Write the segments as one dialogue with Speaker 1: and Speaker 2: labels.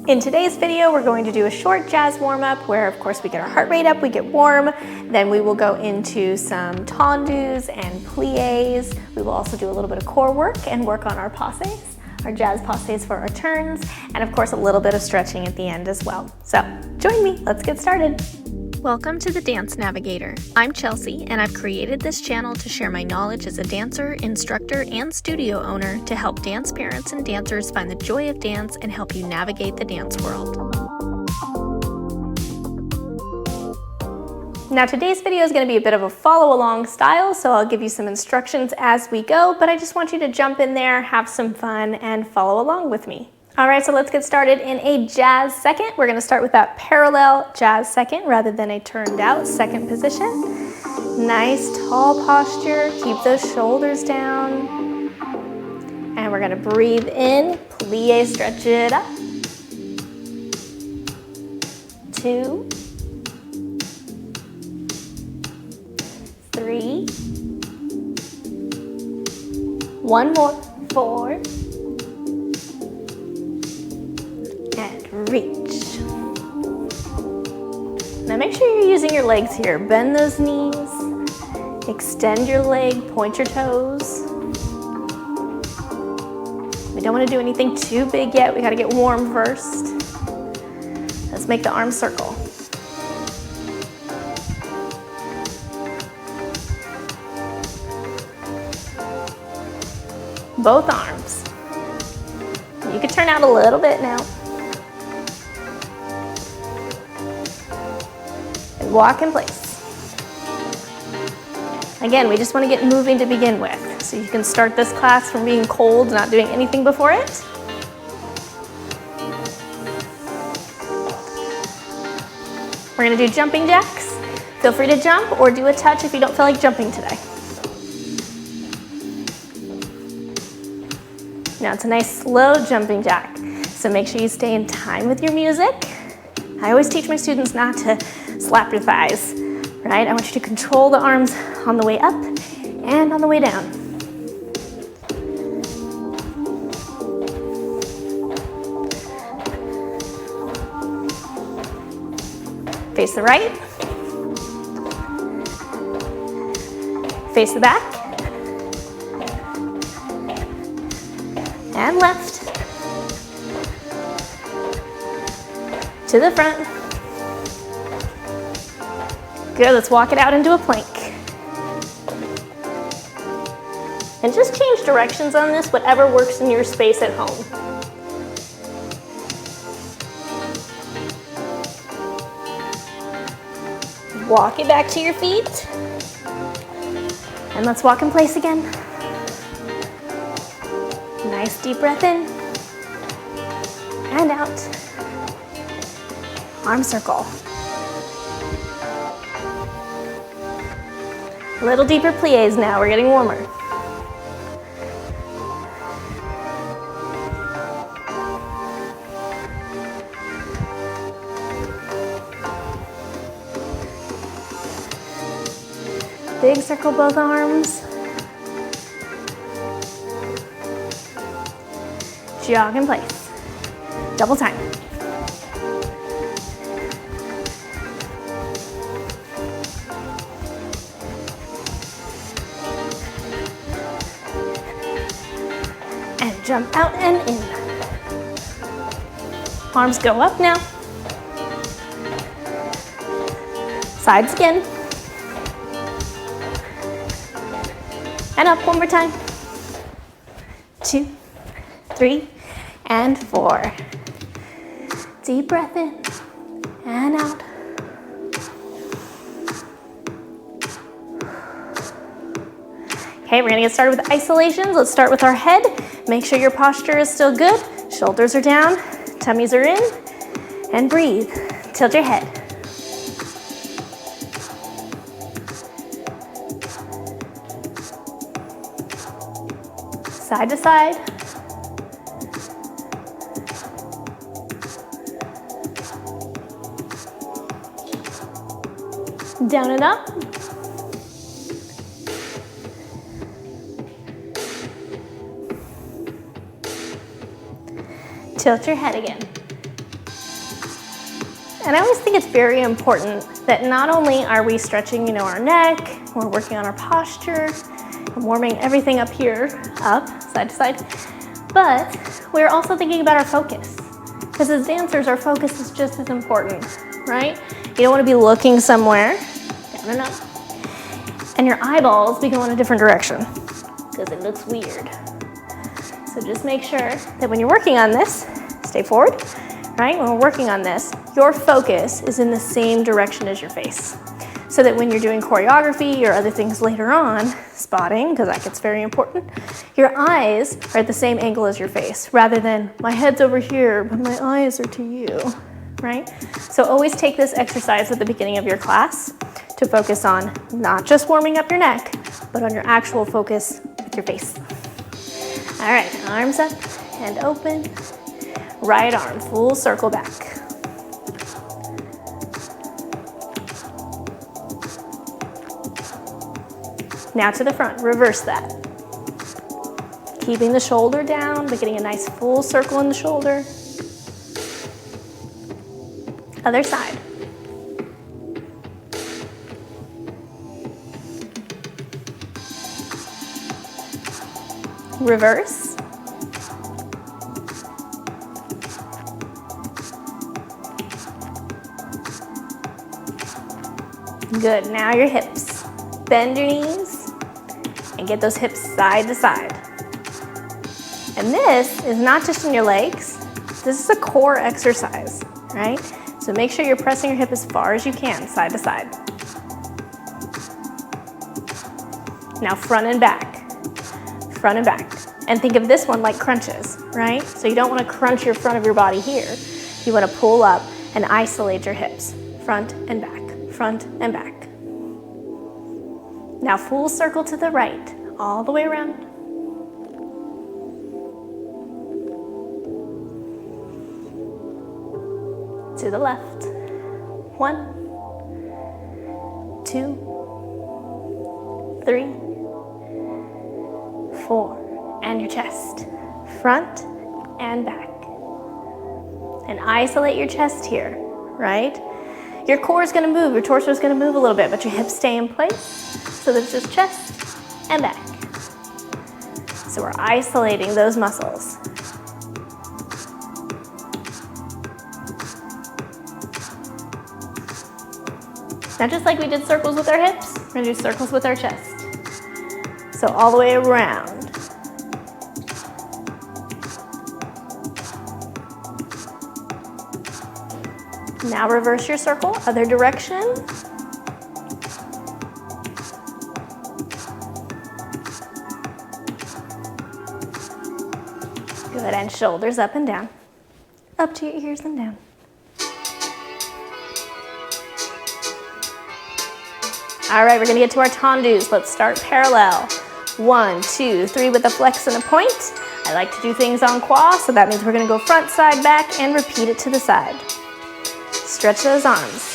Speaker 1: In today's video, we're going to do a short jazz warm-up where, of course, we get our heart rate up, we get warm, then we will go into some tendus and pliés. We will also do a little bit of core work and work on our passes, our jazz passes for our turns, and of course, a little bit of stretching at the end as well. So join me, let's get started. Welcome to the Dance Navigator. I'm Chelsea, and I've created this channel to share my knowledge as a dancer, instructor, and studio owner to help dance parents and dancers find the joy of dance and help you navigate the dance world. Now today's video is going to be a bit of a follow along style, so I'll give you some instructions as we go, but I just want you to jump in there, have some fun, and follow along with me. All right, so let's get started in a jazz second. We're gonna start with that parallel jazz second rather than a turned out second position. Nice tall posture, keep those shoulders down. And we're gonna breathe in, plie, stretch it up. 2, 3, 1 more, 4, and reach. Now make sure you're using your legs here. Bend those knees, extend your leg, point your toes. We don't want to do anything too big yet. We got to get warm first. Let's make the arm circle. Both arms. You can turn out a little bit now. And walk in place. Again, we just want to get moving to begin with. So you can start this class from being cold, not doing anything before it. We're going to do jumping jacks. Feel free to jump or do a touch if you don't feel like jumping today. Now it's a nice slow jumping jack, so make sure you stay in time with your music. I always teach my students not to slap your thighs, right? I want you to control the arms on the way up and on the way down. Face the right, face the back, and left, to the front. Good, let's walk it out into a plank. And just change directions on this, whatever works in your space at home. Walk it back to your feet. And let's walk in place again. Nice deep breath in and out. Arm circle. A little deeper pliés now, we're getting warmer. Big circle both arms. Jog in place. Double time. And jump out and in. Arms go up now. Sides again. And up one more time. 2, 3, and 4. Deep breath in and out. Okay, we're gonna get started with isolations. Let's start with our head. Make sure your posture is still good. Shoulders are down, tummies are in, and breathe. Tilt your head. Side to side. Down and up. Tilt your head again. And I always think it's very important that not only are we stretching, our neck, we're working on our posture, and warming everything up here, up, side to side, but we're also thinking about our focus. Because as dancers, our focus is just as important, right? You don't want to be looking somewhere, down and up, and your eyeballs be going a different direction, because it looks weird. So just make sure that when you're working on this, stay forward, right? When we're working on this, your focus is in the same direction as your face. So that when you're doing choreography or other things later on, spotting, because that gets very important, your eyes are at the same angle as your face, rather than my head's over here, but my eyes are to you, right? So always take this exercise at the beginning of your class to focus on not just warming up your neck, but on your actual focus with your face. All right, arms up and open. Right arm, full circle back. Now to the front, reverse that. Keeping the shoulder down, but getting a nice full circle in the shoulder. Other side. Reverse. Good, now your hips. Bend your knees and get those hips side to side. And this is not just in your legs, this is a core exercise, right? So make sure you're pressing your hip as far as you can, side to side. Now front and back, front and back. And think of this one like crunches, right? So you don't want to crunch your front of your body here. You want to pull up and isolate your hips, front and back. Front and back. Now full circle to the right, all the way around. To the left. 1, 2, 3, 4. And your chest. Front and back. And isolate your chest here, right? Your core is going to move, your torso is going to move a little bit, but your hips stay in place. So there's just chest and back. So we're isolating those muscles. Now just like we did circles with our hips, we're going to do circles with our chest. So all the way around. Now reverse your circle, other direction. Good, and shoulders up and down. Up to your ears and down. All right, we're gonna get to our tendus. Let's start parallel. 1, 2, 3 with a flex and a point. I like to do things en croix, so that means we're gonna go front, side, back, and repeat it to the side. Stretch those arms.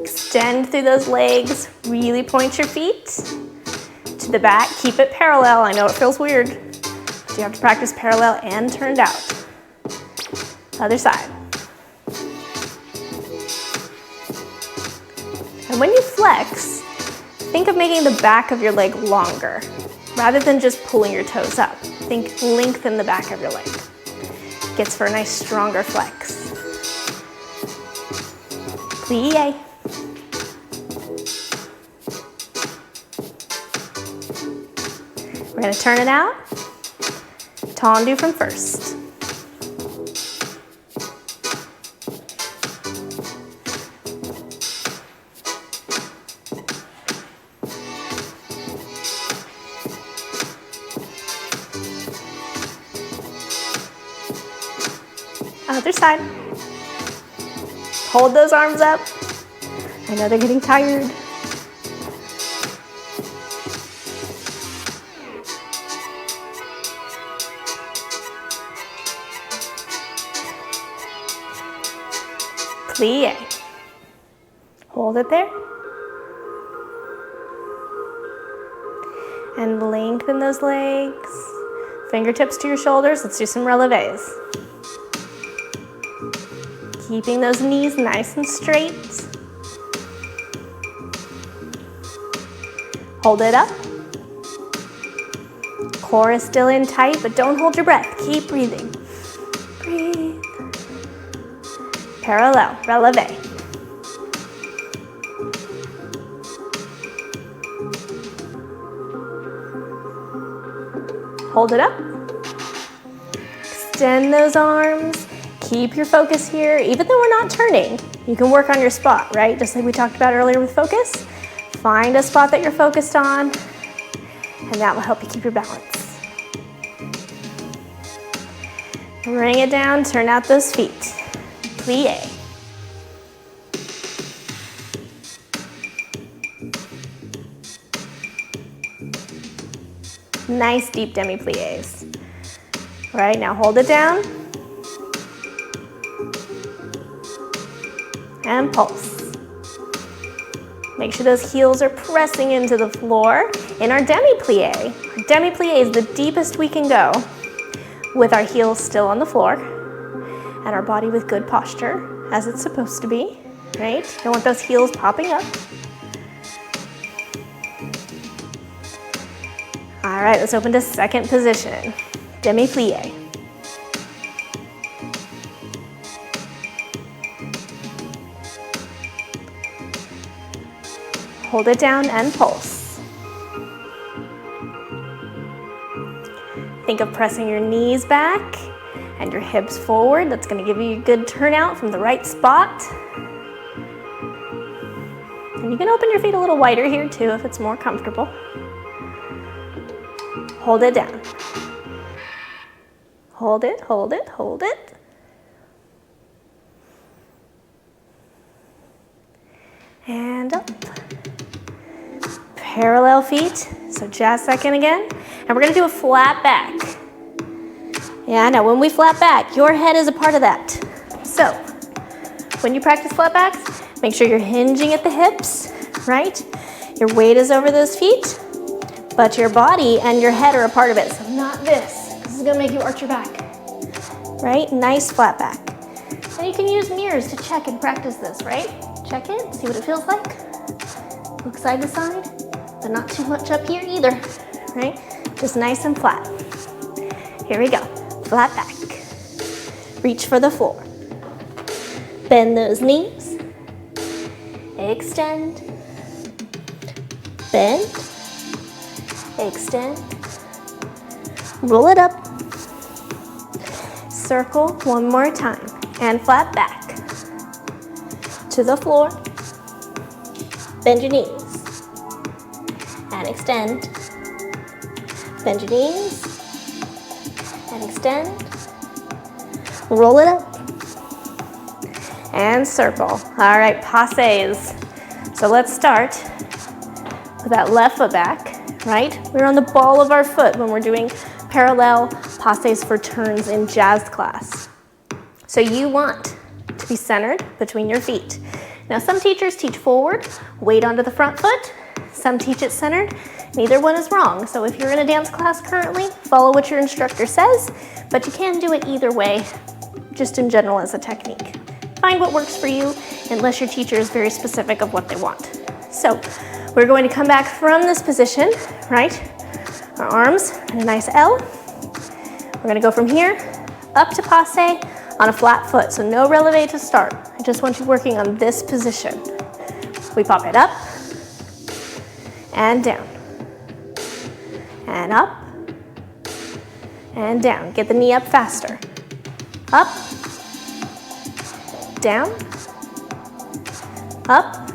Speaker 1: Extend through those legs. Really point your feet to the back. Keep it parallel. I know it feels weird, but you have to practice parallel and turned out. Other side. And when you flex, think of making the back of your leg longer rather than just pulling your toes up. Think lengthen the back of your leg. Gets for a nice stronger flex. Plie. We're going to turn it out. Tendu from first. Other side. Hold those arms up. I know they're getting tired. Plie. Hold it there. And lengthen those legs. Fingertips to your shoulders. Let's do some relevés. Keeping those knees nice and straight. Hold it up. Core is still in tight, but don't hold your breath. Keep breathing. Breathe. Parallel, relevé. Hold it up. Extend those arms. Keep your focus here. Even though we're not turning, you can work on your spot, right? Just like we talked about earlier with focus. Find a spot that you're focused on, and that will help you keep your balance. Bring it down, turn out those feet. Plie. Nice deep demi-pliés. All right, now hold it down. And pulse. Make sure those heels are pressing into the floor. In our demi-plié is the deepest we can go with our heels still on the floor and our body with good posture, as it's supposed to be, right? You don't want those heels popping up. All right, let's open to second position, demi-plié. Hold it down and pulse. Think of pressing your knees back and your hips forward. That's going to give you a good turnout from the right spot. And you can open your feet a little wider here too if it's more comfortable. Hold it down. Hold it, hold it, hold it. And up. Parallel feet, so jazz second again. And we're gonna do a flat back. Yeah, now when we flat back, your head is a part of that. So, when you practice flat backs, make sure you're hinging at the hips, right? Your weight is over those feet, but your body and your head are a part of it. So not this. This is gonna make you arch your back, right? Nice flat back. And you can use mirrors to check and practice this, right? Check it, see what it feels like. Look side to side, but not too much up here either, right? Just nice and flat. Here we go, flat back. Reach for the floor. Bend those knees. Extend. Bend. Extend. Roll it up. Circle one more time. And flat back. To the floor. Bend your knees. And extend. Bend your knees. And extend. Roll it up. And circle. All right, passes. So let's start with that left foot back, right? We're on the ball of our foot when we're doing parallel passes for turns in jazz class. So you want to be centered between your feet. Now some teachers teach forward, weight onto the front foot. Some teach it centered. Neither one is wrong. So if you're in a dance class currently, follow what your instructor says, but you can do it either way, just in general as a technique. Find what works for you, unless your teacher is very specific of what they want. So we're going to come back from this position, right? Our arms in a nice L. We're gonna go from here up to passe on a flat foot, so no releve to start. I just want you working on this position. We pop it up and down, and up and down. Get the knee up faster. Up, down, up.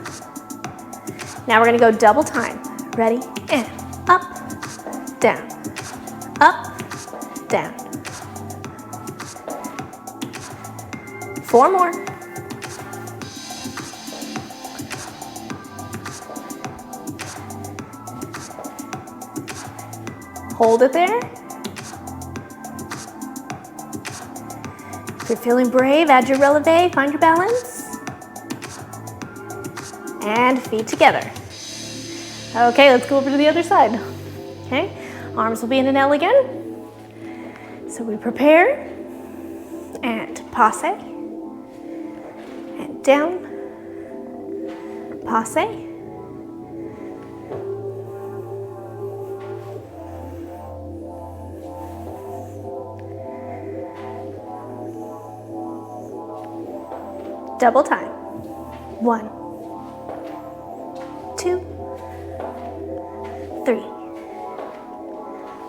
Speaker 1: Now we're gonna go double time. Ready? And up, down, up, down. 4 more. Hold it there. If you're feeling brave, add your releve, find your balance. And feet together. Okay, let's go over to the other side. Okay, arms will be in an L again. So we prepare and passe and down, passe. Double time. 1, 2, 3,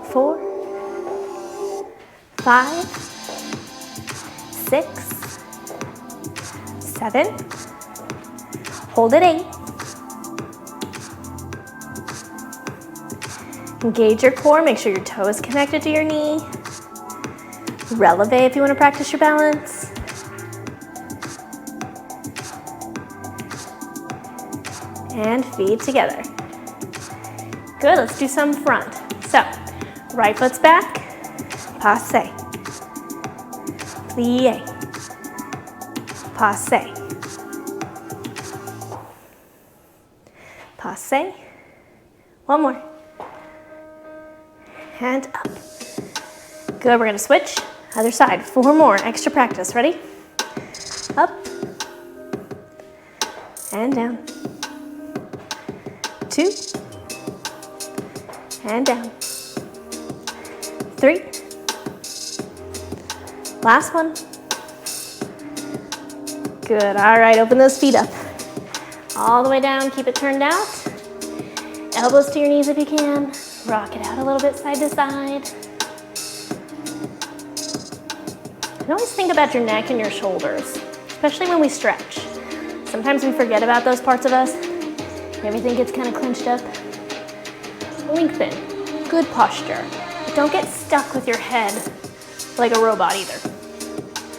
Speaker 1: 4, 5, 6, 7. Hold at 8. Engage your core, make sure your toe is connected to your knee. Releve if you want to practice your balance. And feet together. Good, let's do some front. So, right foot's back, passe, plie, passe, passe. One more. And up. Good, we're gonna switch. Other side, 4 more, extra practice. Ready? Up. And down. 2. And down. 3. Last one. Good, all right, open those feet up. All the way down, keep it turned out. Elbows to your knees if you can. Rock it out a little bit side to side. And always think about your neck and your shoulders, especially when we stretch. Sometimes we forget about those parts of us. Everything gets kind of clenched up. Lengthen, good posture. But don't get stuck with your head like a robot either.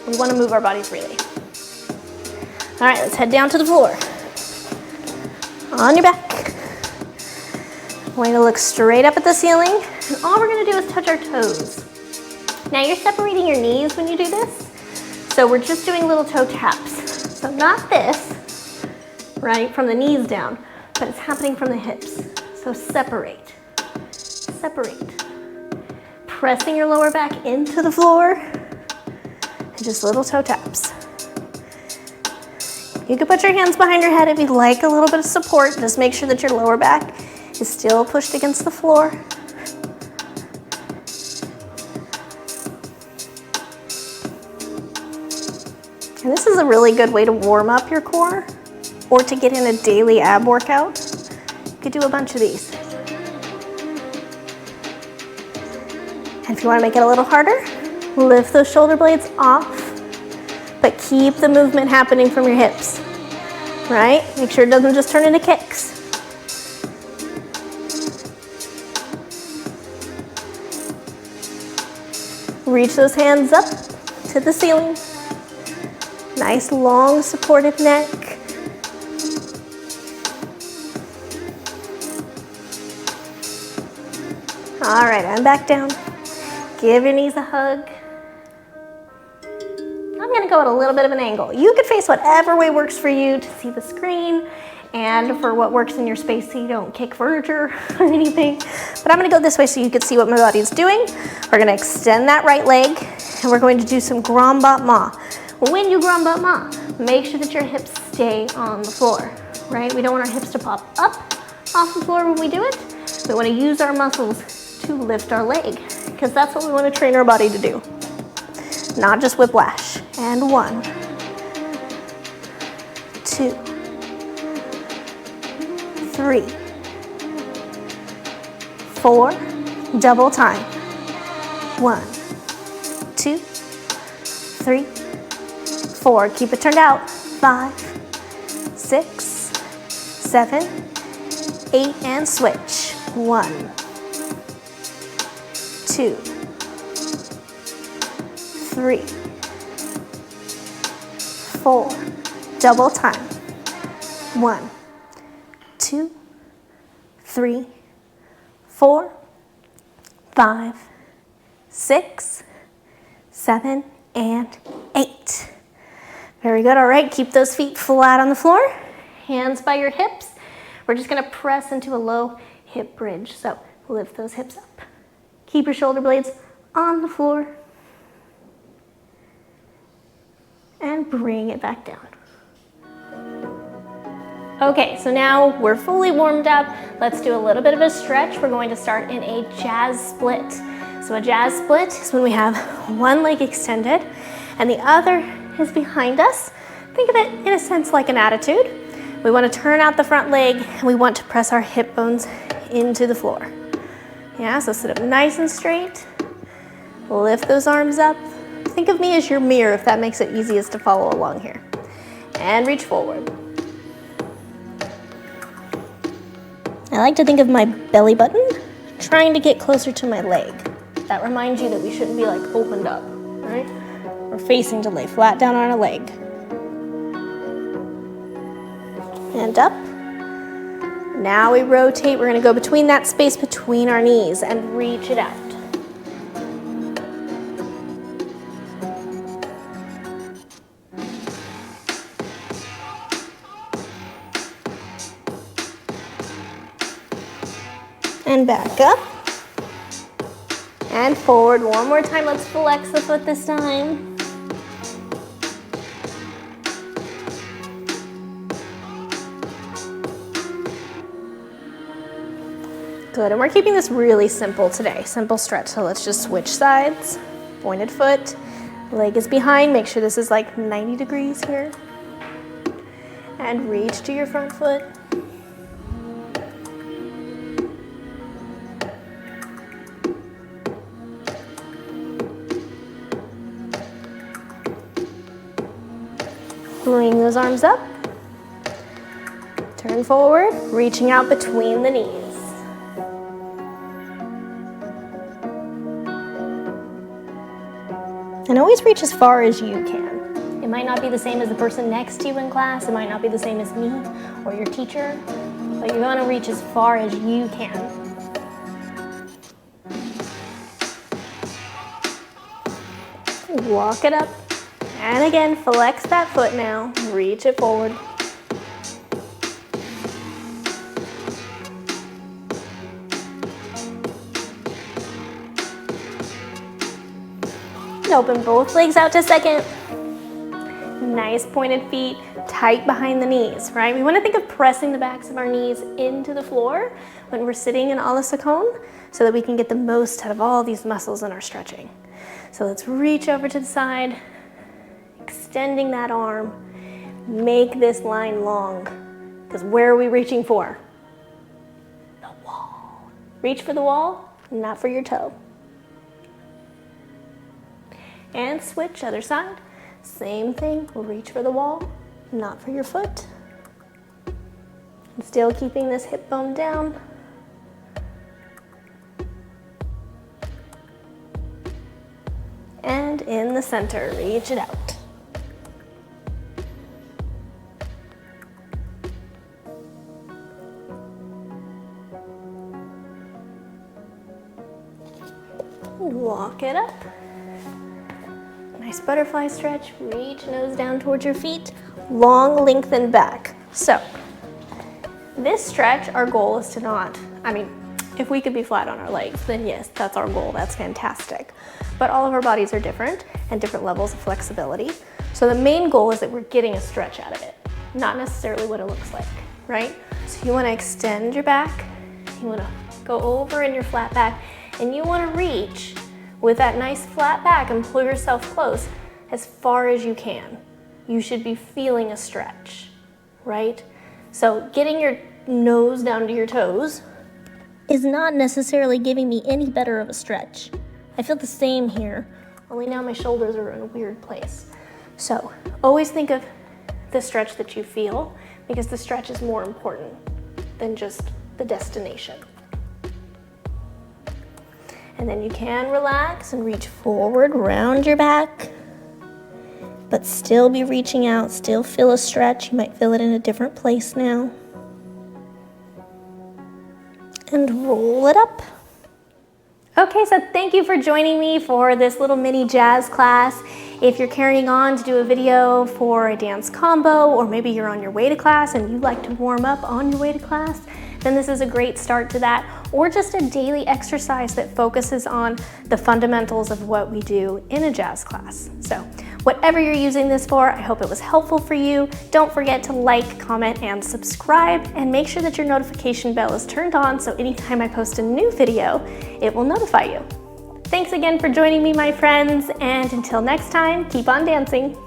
Speaker 1: We want to move our body freely. All right, let's head down to the floor. On your back. We're going to look straight up at the ceiling, and all we're going to do is touch our toes. Now you're separating your knees when you do this, so we're just doing little toe taps. So not this, right, from the knees down, but it's happening from the hips. So separate, separate. Pressing your lower back into the floor, and just little toe taps. You can put your hands behind your head if you'd like a little bit of support. Just make sure that your lower back is still pushed against the floor. And this is a really good way to warm up your core or to get in a daily ab workout. You could do a bunch of these. And if you want to make it a little harder, lift those shoulder blades off, but keep the movement happening from your hips, right? Make sure it doesn't just turn into kicks. Reach those hands up to the ceiling. Nice long supportive neck. All right, I'm back down. Give your knees a hug. I'm gonna go at a little bit of an angle. You could face whatever way works for you to see the screen and for what works in your space so you don't kick furniture or anything. But I'm gonna go this way so you can see what my body's doing. We're gonna extend that right leg and we're going to do some grand battement. When you grand battement, make sure that your hips stay on the floor, right? We don't want our hips to pop up off the floor when we do it. We wanna use our muscles to lift our leg because that's what we wanna train our body to do. Not just whiplash. And 1, 2, 3, 4, double time. 1, 2, 3, 4. Keep it turned out. 5, 6, 7, 8, and switch. 1, 2, 3, 4, double time. 1, 2, 3, 4, 5, 6, 7, and 8. Very good. All right, keep those feet flat on the floor. Hands by your hips. We're just gonna press into a low hip bridge. So lift those hips up. Keep your shoulder blades on the floor. and bring it back down. Okay, so now we're fully warmed up. Let's do a little bit of a stretch. We're going to start in a jazz split. So a jazz split is when we have one leg extended and the other is behind us. Think of it in a sense like an attitude. We want to turn out the front leg and we want to press our hip bones into the floor. Yeah, so sit up nice and straight. Lift those arms up. Think of me as your mirror if that makes it easiest to follow along here. And reach forward. I like to think of my belly button trying to get closer to my leg. That reminds you that we shouldn't be like opened up, right? We're facing to lay flat down on our leg. And up. Now we rotate. We're going to go between that space between our knees and reach it out. And back up. And forward one more time. Let's flex the foot this time. Good, and we're keeping this really simple today. Simple stretch, so let's just switch sides. Pointed foot, leg is behind. Make sure this is like 90 degrees here. And reach to your front foot. Bring those arms up. Turn forward, reaching out between the knees. And always reach as far as you can. It might not be the same as the person next to you in class. It might not be the same as me or your teacher, but you're going to reach as far as you can. Walk it up. And again, flex that foot now. Reach it forward. Open both legs out to second. Nice pointed feet, tight behind the knees, right? We want to think of pressing the backs of our knees into the floor when we're sitting in ala sakon so that we can get the most out of all these muscles in our stretching. So let's reach over to the side, extending that arm. Make this line long, because where are we reaching for? The wall. Reach for the wall, not for your toe. And switch, other side. Same thing, reach for the wall, not for your foot. And still keeping this hip bone down. And in the center, reach it out. Walk it up. Nice butterfly stretch. Reach nose down towards your feet. Long, lengthen back. So this stretch, our goal is to not, if we could be flat on our legs, then yes, that's our goal. That's fantastic. But all of our bodies are different and different levels of flexibility. So the main goal is that we're getting a stretch out of it, not necessarily what it looks like, right? So you want to extend your back. You want to go over in your flat back, and you want to reach with that nice flat back and pull yourself close as far as you can. You should be feeling a stretch, right? So getting your nose down to your toes is not necessarily giving me any better of a stretch. I feel the same here, only now my shoulders are in a weird place. So always think of the stretch that you feel, because the stretch is more important than just the destination. And then you can relax and reach forward, round your back, but still be reaching out, still feel a stretch. You might feel it in a different place now. And roll it up. Okay, so thank you for joining me for this little mini jazz class. If you're carrying on to do a video for a dance combo, or maybe you're on your way to class and you like to warm up on your way to class, then this is a great start to that, or just a daily exercise that focuses on the fundamentals of what we do in a jazz class. So Whatever you're using this for, I hope it was helpful for you. Don't forget to like, comment, and subscribe, and make sure that your notification bell is turned on so anytime I post a new video, it will notify you. Thanks again for joining me, my friends, and until next time, keep on dancing.